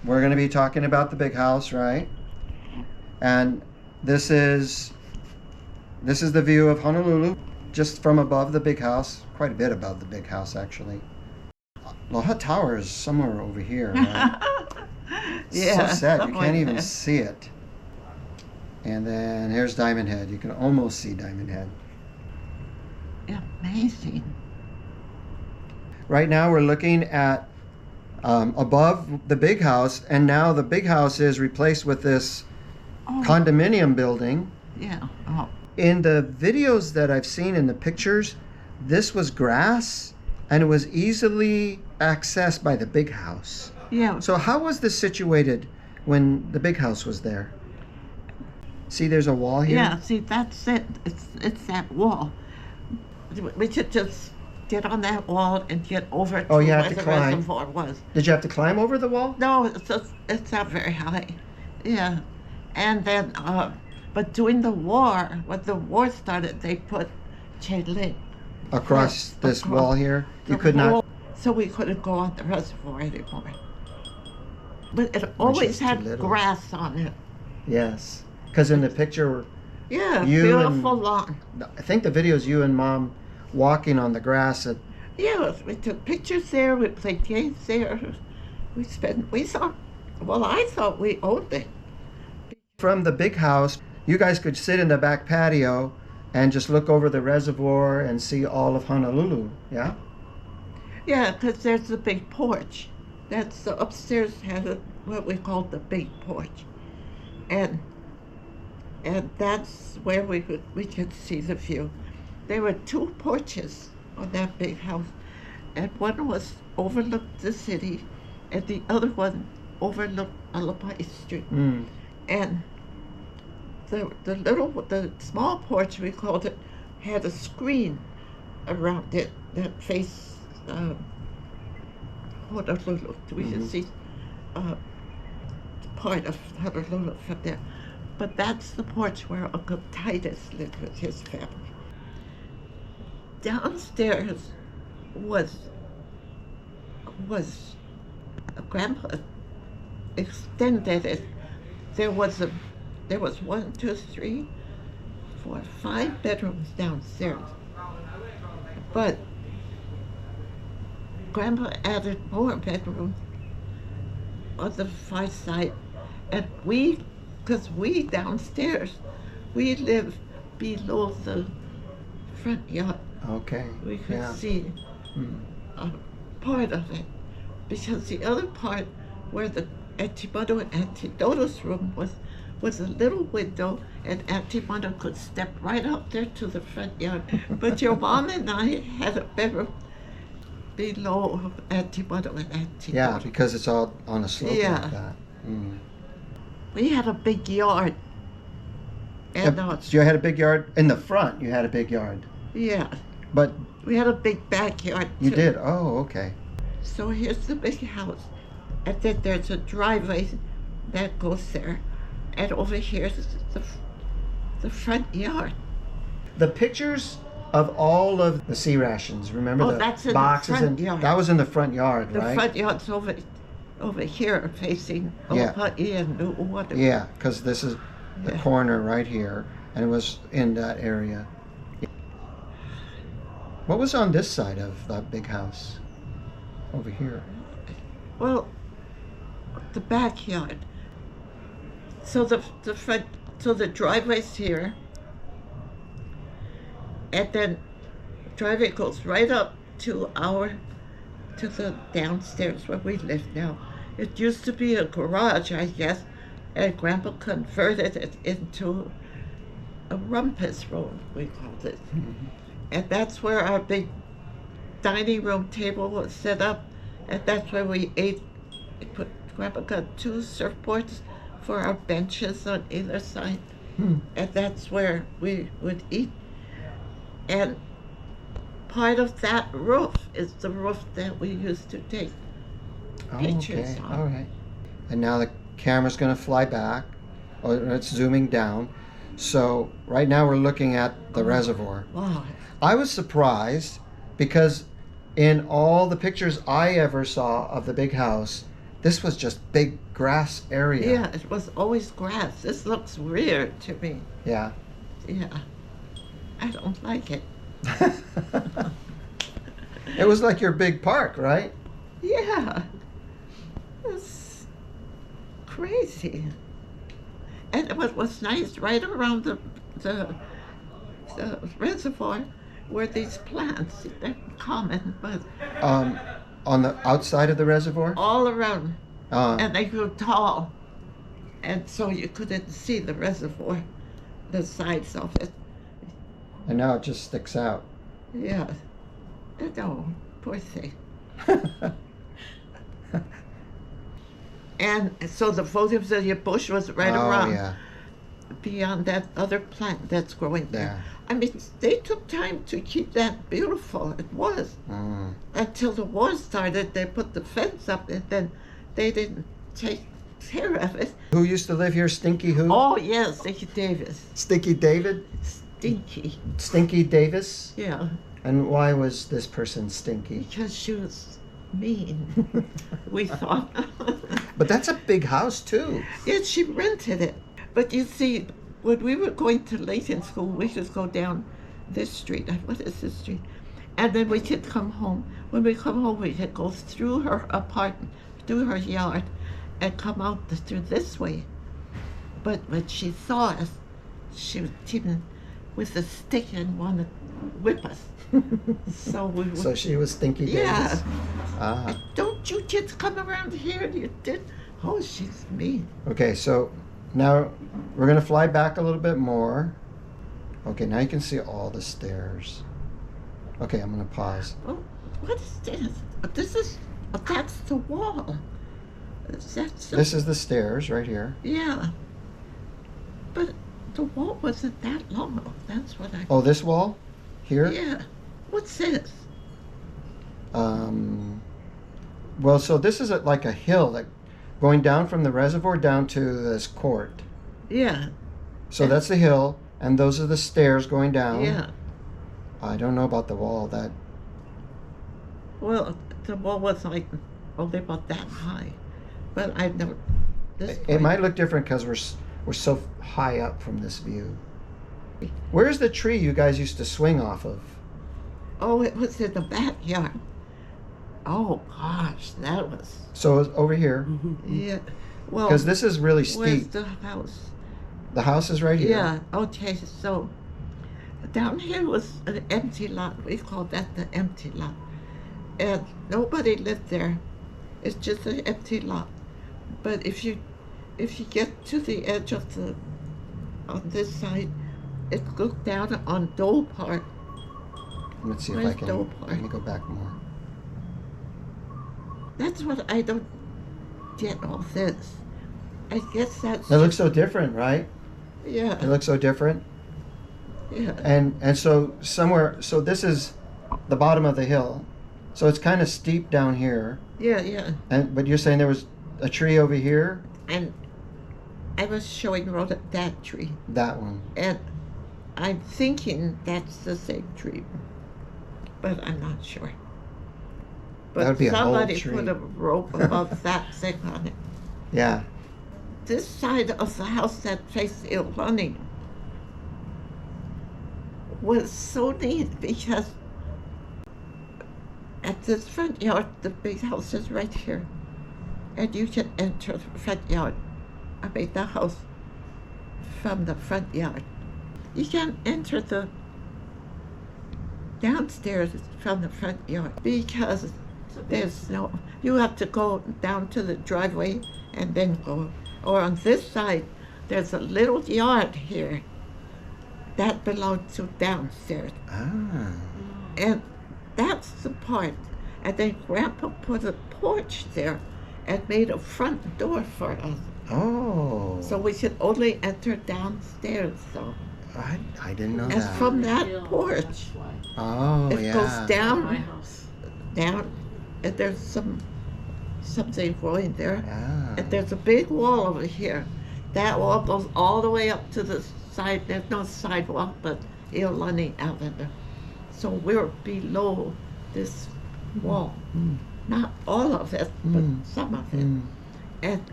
we're going to be talking about the big house, right? And this is the view of Honolulu, just from above the big house, quite a bit above the big house, actually. Loha Tower is somewhere over here, right? Yeah, so sad, you can't even there. see it. And then here's Diamond Head. You can almost see Diamond Head. Amazing. Right now we're looking at above the big house, and now the big house is replaced with this condominium building. Yeah. Oh. In the videos that I've seen in the pictures, this was grass and it was easily accessed by the big house. Yeah. So how was this situated when the big house was there? See, there's a wall here? Yeah, see, that's it. It's that wall. We should just get on that wall and get over to you have where to the climb. reservoir was. Did you have to climb over the wall? No, it's not very high. Yeah. And then, but during the war, when the war started, they put chain link Across this across wall here? You the could not? wall, so we couldn't go on the reservoir anymore. But it is always too had little. grass on it. Yes. Because in the picture, Yeah, You beautiful and- lawn. I think the video is you and Mom walking on the grass at Yeah, we took pictures there, we played games there. We thought, well, I thought we owned it. from the big house. You guys could sit in the back patio and just look over the reservoir and see all of Honolulu, yeah? Yeah, because there's the big porch. That's the upstairs had what we called the big porch. And that's where we could see the view. There were two porches on that big house, and one was overlooked the city, and the other one overlooked Alapai Street. Mm. And the small porch, we called it, had a screen around it that faced Honolulu. We could see part of Honolulu from there. But that's the porch where Uncle Titus lived with his family. Downstairs was Grandpa extended it. There was 1, 2, 3, 4, 5 bedrooms downstairs. But Grandpa added more bedrooms on the far side, and because we downstairs, we live below the front yard. Okay. We could yeah. see part of it, because the other part where the Auntie Mother and Auntie Dodo's room was a little window, and Auntie Mother could step right up there to the front yard. But your mom and I had a bedroom below Auntie Mother and Auntie Yeah, Dodo. because it's all on a slope Yeah. like that. Mm. We had a big yard. And So you had a big yard in the front. You had a big yard, yeah, but we had a big backyard you too. did. Oh, okay. So here's the big house, and then there's a driveway that goes there, and over here is the front yard. The pictures of all of the sea rations. Remember Oh, the that's in the boxes front and yard. that was in the front yard, The right? front yard's over here facing Yeah. Olopa'i and Nu'uanu. Yeah, because this is the Yeah. corner right here, and it was in that area. What was on this side of that big house? Over here. Well, the backyard. So the front, so the driveway's here, and then the driveway goes right up to the downstairs where we live now. It used to be a garage, I guess, and Grandpa converted it into a rumpus room, we called it. And that's where our big dining room table was set up, and that's where we ate. Grandpa got 2 surfboards for our benches on either side, and that's where we would eat. And part of that roof is the roof that we used to take pictures Okay, on. all right. And now the camera's going to fly back, or it's zooming down. So right now we're looking at the reservoir. Wow. I was surprised because in all the pictures I ever saw of the big house, This was just big grass area. Yeah, it was always grass. This looks weird to me. Yeah. Yeah. I don't like it. It was like your big park, right? Yeah. It's crazy. And what was nice, right around the reservoir were these plants. They're common, but On the outside of the reservoir? all around. Uh, And they grew tall. And so you couldn't see the reservoir, the sides of it. and now it just sticks out. Yeah. Oh, poor thing. And so the bougainvillea bush was right Oh, around yeah. beyond that other plant that's growing there. Yeah. I mean, they took time to keep that beautiful. It was. Mm. Until the war started, they put the fence up and then they didn't take care of it. Who used to live here? Stinky who? Oh, yes, Stinky Davis. Stinky David? Stinky. Stinky Davis? Yeah, And why was this person stinky? because she was mean, we thought. But that's a big house too. Yeah, she rented it. But you see, when we were going to Layton School, we could go down this street. What is this street? And then we could come home. When we come home, we could go through her apartment, through her yard, and come out through this way. But when she saw us, she was even with a stick and wanted to whip us. So we would, So she was Stinky yeah. Davis. Ah. Don't you kids come around here? You did. Oh, she's mean. Okay, so now we're gonna fly back a little bit more. Okay, now you can see all the stairs. Okay, I'm gonna pause. Oh, what is this? This is, that's the wall. That's This is the stairs right here. yeah. But the wall wasn't that long. That's what I. Oh, this wall? Here? Yeah. What's this? Well, so this is like a hill that going down from the reservoir down to this court. Yeah. So Yeah. that's the hill, and those are the stairs going down. Yeah. I don't know about the wall. That Well, the wall was like only about that high, but I know this. it might look different because we're so high up from this view. Where's the tree you guys used to swing off of? Oh, it was in the backyard. Oh gosh, that was. So it's over here, Yeah. Well, because this is really where's steep. the house? The house is right here. Yeah, okay, so down here was an empty lot. We called that the empty lot. And nobody lived there. It's just an empty lot. But if you get to the edge of on this side, it looked down on Dole Park. Let's see if Where's I can. Doe Let me go back more. That's what I don't get all this. I guess that's It looks so different, right? yeah, It looks so different. yeah. And so somewhere. So this is the bottom of the hill. So it's kind of steep down here. Yeah, yeah. But you're saying there was a tree over here. And I was showing Rhoda that tree. That one. And I'm thinking that's the same tree, but I'm not sure. But That would be an old somebody tree. put a rope above that thing on it. Yeah. This side of the house that faced Ilani was so neat because at this front yard, the big house is right here, and you can enter the front yard. I mean, the house from the front yard. You can't enter the downstairs from the front yard because there's no, you have to go down to the driveway and then go. Or on this side, there's a little yard here that belongs to downstairs. Ah. And that's the part. And then Grandpa put a porch there and made a front door for us. Oh. So we could only enter downstairs, though. I didn't know And that. from that Hill, porch, that's why. Oh it yeah. goes My down, house. down, and there's something growing there. Ah. And there's a big wall over here. That wall goes all the way up to the side. There's no sidewalk, but Iolani Avenue. So we're below this wall. not all of it, but some of it. Mm. And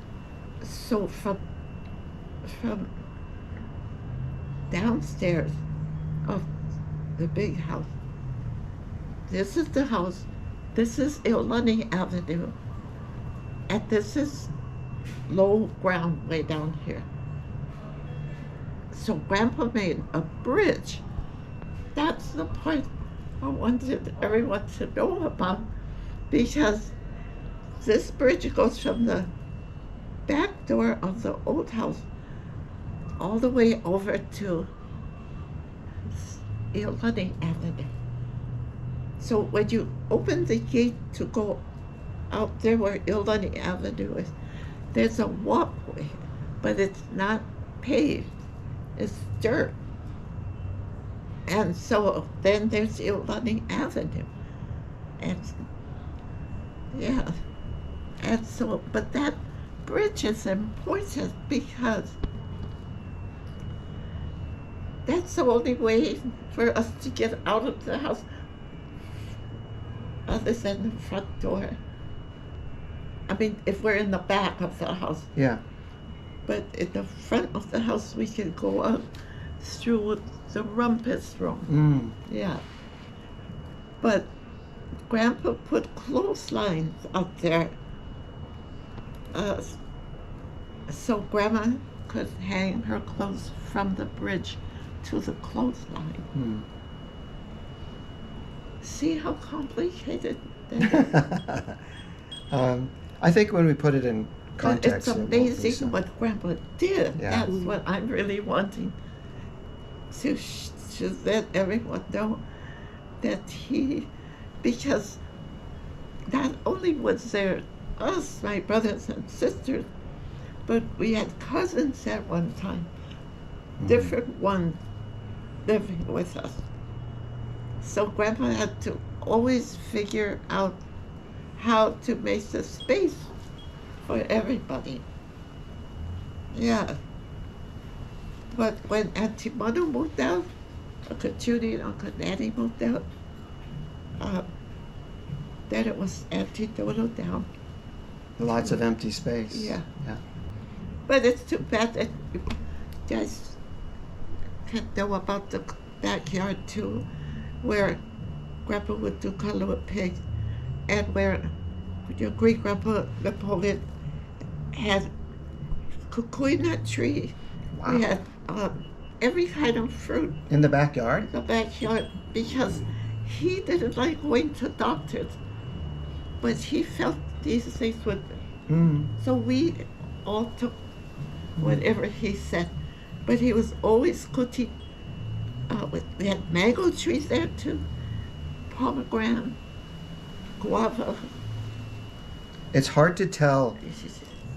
so from downstairs of the big house, this is the house, this is Iolani Avenue, and this is low ground way down here. So Grandpa made a bridge. That's the point I wanted everyone to know about, because this bridge goes from the back door of the old house all the way over to Iolani Avenue. So when you open the gate to go out there where Iolani Avenue is, there's a walkway, but it's not paved, it's dirt. And so then there's Iolani Avenue. And yeah, and so, but that bridge is important because that's the only way for us to get out of the house other than the front door. I mean, if we're in the back of the house. Yeah. But in the front of the house, we can go up through the rumpus room. Yeah. But Grandpa put clotheslines up there so Grandma could hang her clothes from the bridge to the clothesline. See how complicated that is? I think when we put it in But context, it's it won't be amazing so. what Grandpa did. Yeah. That's what I'm really wanting to let everyone know, that he, because not only was there us, my brothers and sisters, but we had cousins at one time, different ones living with us. So Grandpa had to always figure out how to make the space for everybody. Yeah. But when Auntie Manu moved out, Uncle Judy and Uncle Natty moved out, then it was Auntie Dodo down. Lots of empty space. Yeah. Yeah. But it's too bad that you guys can know about the backyard too, where Grandpa would do color with pigs, and where your great grandpa Napoleon had kukui nut tree. Wow. We had every kind of fruit In the backyard? in the backyard because he didn't like going to doctors, but he felt these things would. So we all took whatever he said, but he was always cooking. We had mango trees there too, pomegranate, guava. It's hard to tell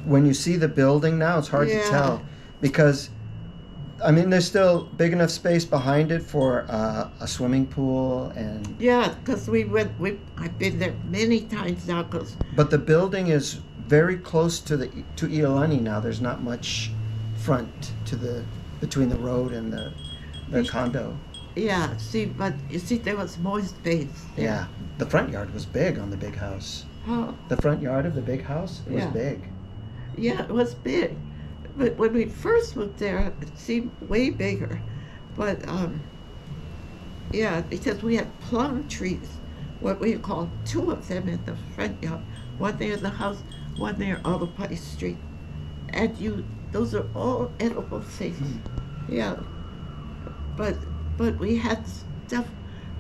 when you see the building now. It's hard to Yeah. tell because, I mean, there's still big enough space behind it for a swimming pool and. Yeah, because I've been there many times now. But the building is very close to Iolani now. There's not much front between the road and the condo. Yeah, but you see, there was more space. Yeah, the front yard was big on the big house. Oh, The front yard of the big house was Yeah. big. yeah, it was big. But when we first moved there, it seemed way bigger. But, yeah, because we had plum trees, what we call two of them in the front yard. One near the house, one near Olive Street. And those are all edible things. Yeah. But we had stuff,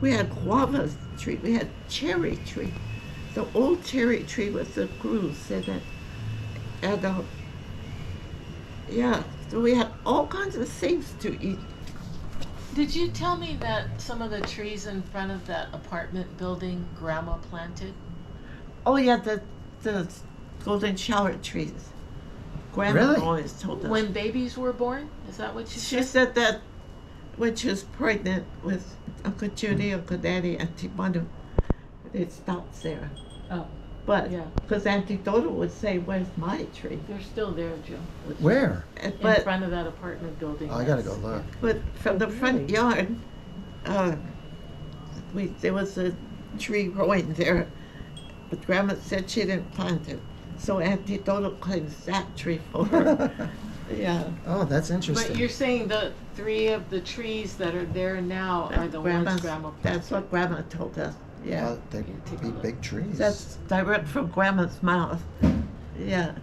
we had guava tree, we had cherry tree. The old cherry tree with the grooves in it. And, yeah, so we had all kinds of things to eat. Did you tell me that some of the trees in front of that apartment building Grandma planted? Oh yeah, the golden shower trees. Grandma Really? always told us. When babies were born? Is that what she She said? said that when she was pregnant with Uncle Judy, Uncle Daddy, Auntie Manu, it stopped there. Oh, But, yeah. because Auntie Dodo would say, "Where's my tree?" They're still there, Jill. Where? In But front of that apartment building. Oh, I gotta go look. But from the front yard, there was a tree growing there, but Grandma said she didn't plant it. So Auntie Dodo claims that tree for her. Yeah. Oh, that's interesting. But you're saying the 3 of the trees that are there now are the ones Grandma planted? That's what Grandma told us. Yeah. Well, they'd be big trees. That's direct from Grandma's mouth. Yeah.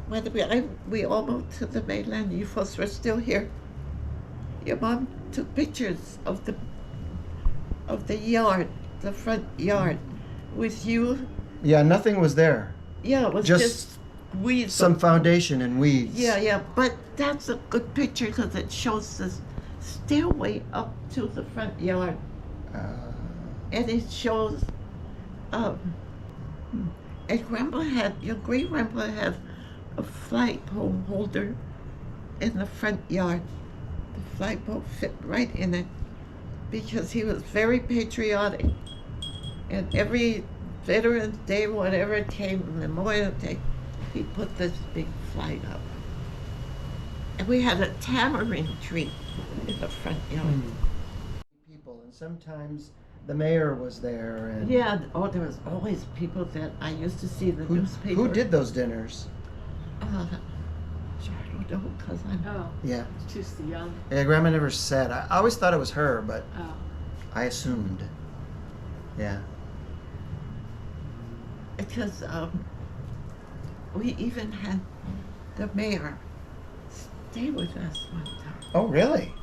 By the way, we all moved to the mainland. You folks were still here. Your mom took pictures of the yard, the front yard, with you. Yeah, nothing was there. Yeah, it was just weeds. Some foundation and weeds. Yeah, but that's a good picture because it shows this stairway up to the front yard. And it shows, and your great grandpa had a flagpole holder in the front yard. The flagpole fit right in it because he was very patriotic. And every Veterans Day, whatever it came, Memorial Day, he put this big flag up. And we had a tamarind tree in the front yard. People, and sometimes the mayor was there. And Yeah, there was always people that I used to see in the newspaper. Who did those dinners? I don't know, because I'm... Oh, Yeah. just the young. Yeah, Grandma never said. I always thought it was her, but Oh. I assumed. Yeah. Because we even had the mayor stay with us one time. Oh, really?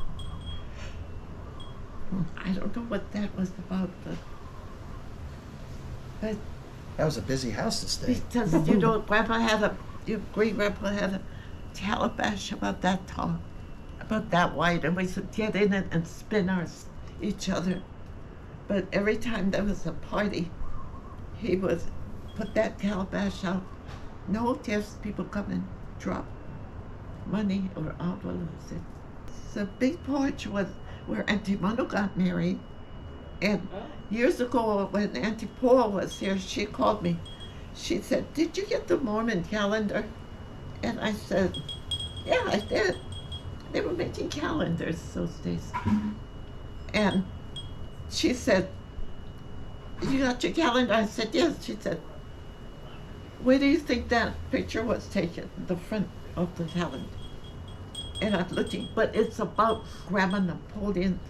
I don't know what that was about, but That was a busy house to stay. because, your great grandpa had a calabash about that tall, about that wide, and we would get in it and spin each other. But every time there was a party, he would put that calabash out. No gifts, people come and drop money or envelopes. The big porch was where Auntie Mono got married. And years ago, when Auntie Paul was here, she called me. She said, "Did you get the Mormon calendar?" And I said, "Yeah, I did." They were making calendars those days. And she said, "You got your calendar?" I said, "Yes." She said, "Where do you think that picture was taken?" The front of the calendar. And I'm looking, but it's about Grandma Napoleon's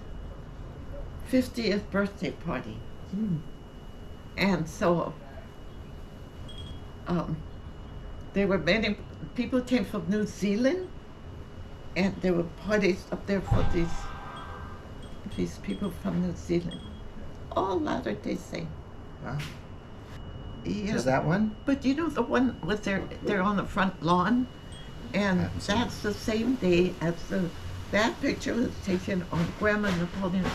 50th birthday party. And so there were many people came from New Zealand, and there were parties up there for these people from New Zealand. All Latter-day Saints. Wow. Yeah. Is that one? But you know the one with they're on the front lawn, and haven't seen that's the same day as that picture was taken on Grandma Napoleon's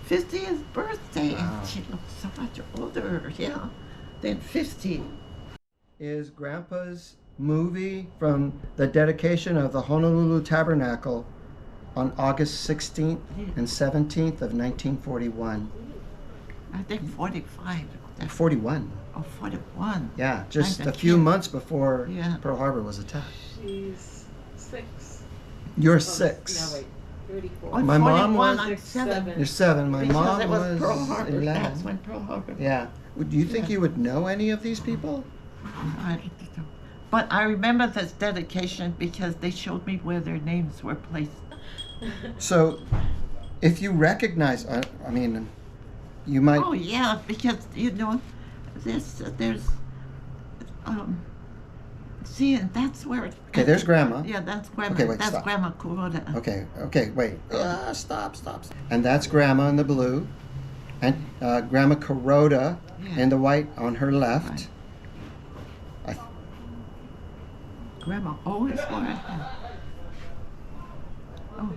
50th birthday, Wow. and she looked so much older, than 50. Is Grandpa's movie from the dedication of the Honolulu Tabernacle on August 16th and 17th of 1941. I think 45. 41. Oh, 41. Yeah, just I'm a a few kid. months before Yeah. Pearl Harbor was attacked. She's 6. You're Oh, 6. No, wait. 34. Oh, My mom 41, was- I'm 7. You're 7. My Because mom it was Pearl Harbor. 11. That's when Pearl Harbor. Yeah. Do you think Yeah. you would know any of these people? I don't know. But I remember this dedication because they showed me where their names were placed. So, if you recognize, I mean, you might. Oh yeah, because there's see, and that's where. Okay, there's Grandma. Yeah, that's Grandma. Okay, wait, that's stop. Grandma Kuroda. Okay, wait. Stop. And that's Grandma in the blue, and Grandma Kuroda Yeah. in the white on her left. Right. Grandma always wore it. Oh,